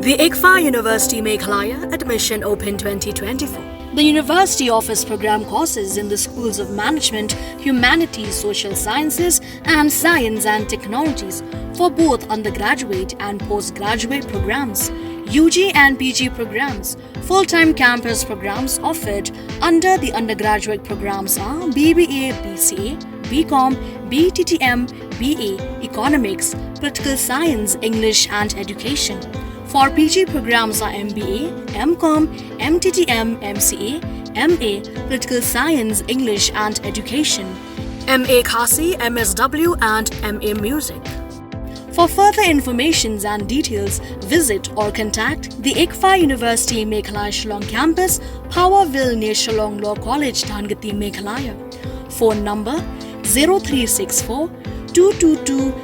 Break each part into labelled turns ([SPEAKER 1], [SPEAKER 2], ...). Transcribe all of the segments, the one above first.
[SPEAKER 1] The ICFA University Meghalaya Admission Open 2024. The university offers program courses in the schools of management, humanities, social sciences, and science and technologies for both undergraduate and postgraduate programs, UG and PG programs. Full-time campus programs offered under the undergraduate programs are BBA, BCA, BCom, BTTM, BA, Economics, Political Science, English and Education. For PG programs are MBA, MCom, MTTM, MCA, MA, Political Science, English and Education, MA Khasi, MSW and MA Music. For further information and details, visit or contact the ICFA University Meghalaya Shillong Campus, Powerville near Shillong Law College, Dhangati, Meghalaya. Phone number 0364 222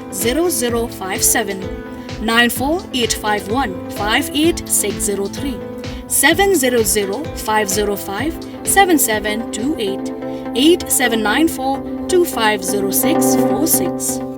[SPEAKER 1] 0057. 94851 58603 700-505-7728 8794-250646.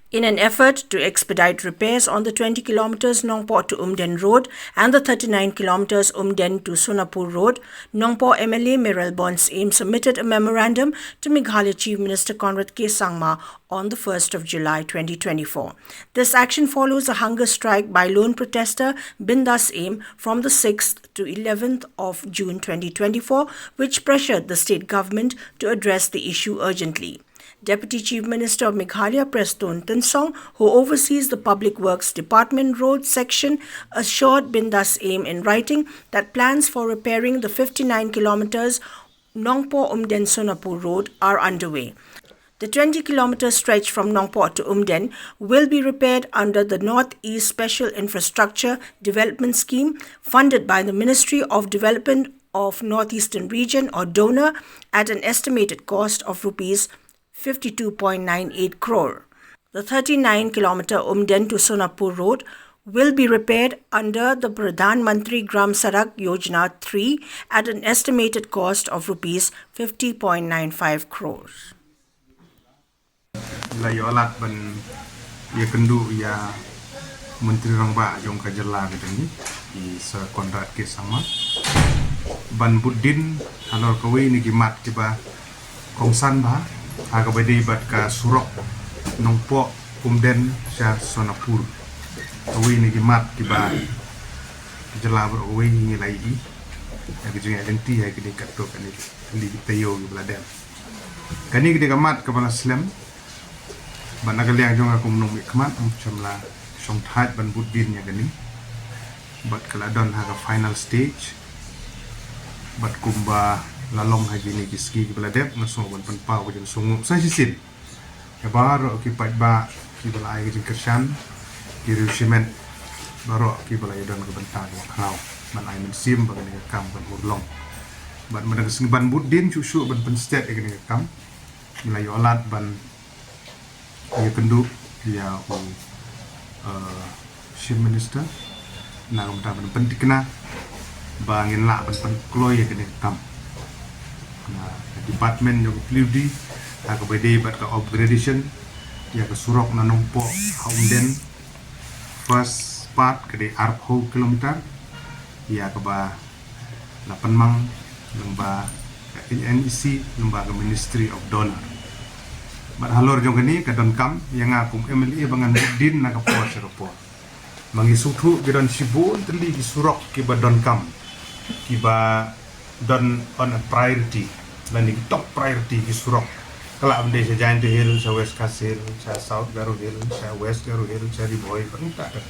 [SPEAKER 2] In an effort to expedite repairs on the 20 kilometers Nongpor to Umden Road and the 39 kilometers Umden to Sonapur Road, Nongpor MLA Meral Bons Aim submitted a memorandum to Meghalaya Chief Minister Conrad K. Sangma on the 1st of July 2024. This action follows a hunger strike by lone protester Bindas Aim from the 6th to 11th of June 2024, which pressured the state government to address the issue urgently. Deputy Chief Minister of Meghalaya Preston Tensong, who oversees the Public Works Department Road section, assured Bindas Aim in writing that plans for repairing the 59 kilometers Nongpor Umden Sonapur Road are underway. The 20 kilometer stretch from Nongpor to Umden will be repaired under the North East Special Infrastructure Development Scheme funded by the Ministry of Development of Northeastern Region or DONOR at an estimated cost of rupees 52.98 crore. The 39-kilometer Umden to Sonapur Road will be repaired under the Pradhan Mantri Gram Sadak Yojana 3 at an estimated cost of rupees 50.95 crores.
[SPEAKER 3] Layolat ban ya kendu ya Menteri Rangba jong kajala gedeni di Sir Conrad K. Sangma ban Buddin halor kawe ni gimat tiba kongsan ba aga bade bat ka surok Nongpor Umden sya Sonapur kawe ni gimat tiba jala ber kawe ni lai di ya gejeng identi ya gede kato kani li tayo bladen kani gede gamat kepala slam ban agaliang jong aku menung ikmat macam la song that ban Buddin ya gani bat kaladon ha final stage bat kumba lalong haji ni kiski kepala dep ngasong ban penpau ke sungup sa sisin ya baro ki ba ki bala ai ke kersan ki rusimen baro ki bala yadon ke bentang wa khalau ban ai men sim ban ni kam ban urlong ban madang sing ban Buddin cucu ban penstet ke ni kam nilai olat ban ya kendu ya Chief Minister na ngam ta ban pentikna bangin la ban kloy ya ke ni kam na department yang peludi aku bede bat ka upgradation ya ke surok na Nongpor Umden first part ke de arho kilometer ya ke ba 8 mang lembah NEC lembaga Ministry of Donor bat halor jong kini ka don kam yang aku MLA bangan Buddin na ka por seropor mangi suthu ke don sibun teli ki surok ki ba don kam ki ba don on a priority dan di top priority di surok kalau amde sa Giant Hill sa West Kasil sa South Garo Hill sa West Garo Hill sa Riboy kan tak ada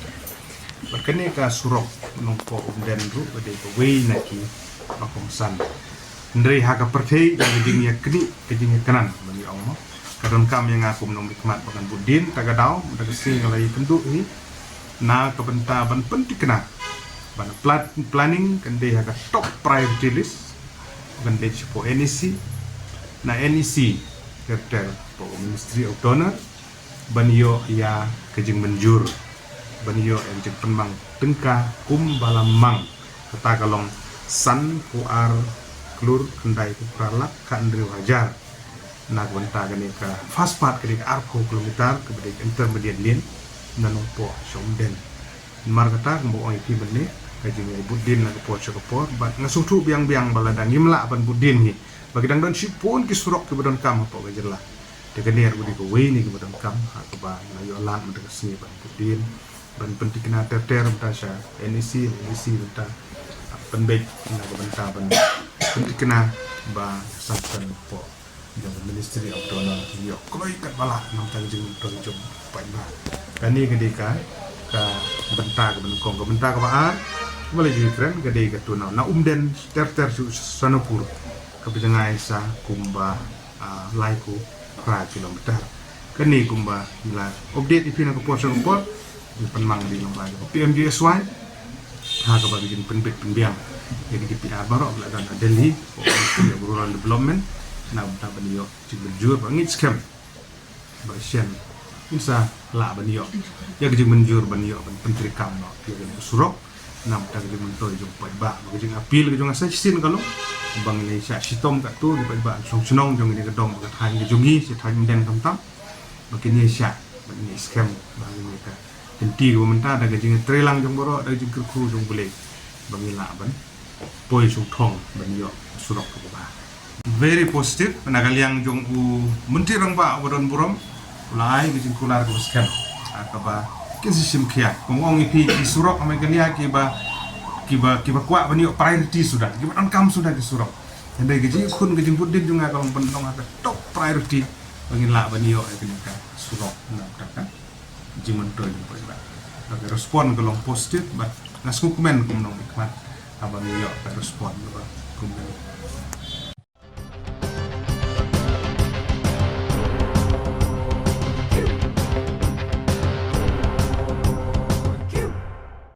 [SPEAKER 3] berkene ka surok Nongpor Umden ru bade ko way naki makongsan ndrei ha ka perthei yang geding ya kni geding ya kanan bagi Allah kadon kam yang aku menung nikmat bagan Buddin tagadau daga sing ngalai penduk ni na ka benta ban pentikna ban planning kan de ha ka top priority list kan de po NEC na NEC kertel po Ministry of Donor banyo ya kejeng menjur banyo yang jeng penmang tengka balamang kata kalong san puar klur kendai kupralak ka Andrew Hajar na gwanta gani ka fast part kini arko kilometer ke bede intermediate lane nanong po Somden markata kung ong ipi bani kajing ay budin na po chakapor but ngasutu biang baladang imla ban budin hi bagidang don sipon kisurok ke badon kam po gajela de ganer budi ko weini ke badon kam ha ko ba na yo lan mata kesini ban budin ban pentikna ter mata sha NEC mata penbek na banta ban pentikna ba sampan po the Ministry of Donor yo kloi kat bala nam tang jing tong jom pai ba kani kedika ka benta ka benukong ka benta ka baan boleh jadi keren gede ka tunau na umden ter sanapur ka bijangai sa kumba laiku pra kilometer kani kumba ila update ipina ka portion report di penmang di lembaga PMDSY ha ka bagi jin penbek penbiang jadi KPR baru la dan Delhi for rural development na benta baniyo jin berjur bangit scam basyan insa la baniyo ya gejing menjur baniyo pentri kam no ya surok nam ta gejing mentoy jong pai ba gejing apil gejong assassin kalau bang ni sya sitom ka tu di pai ba song senong jong ni gedong ka than gejongi si than den tam tam makin ni sya bani scam bang ni ka tenti ko menta da gejing trelang jong boro da gejing kru jong bule bang la ban poi song thong baniyo surok ko ba very positive penagaliang jong u menteri rang ba bodon burom ulai bijin kular ko scam akaba kin sistem kia ngong ipi surok ame galia kiba kwa bani priority sudah kiba angkam sudah di surok ande gaji kun gaji budin junga kalong pendong ada top priority bangin la bani yo ka surok na taka jiman to jumpa ba bagi respon kalong positif but ngasku komen kum nong ikmat abang yo respon ba kum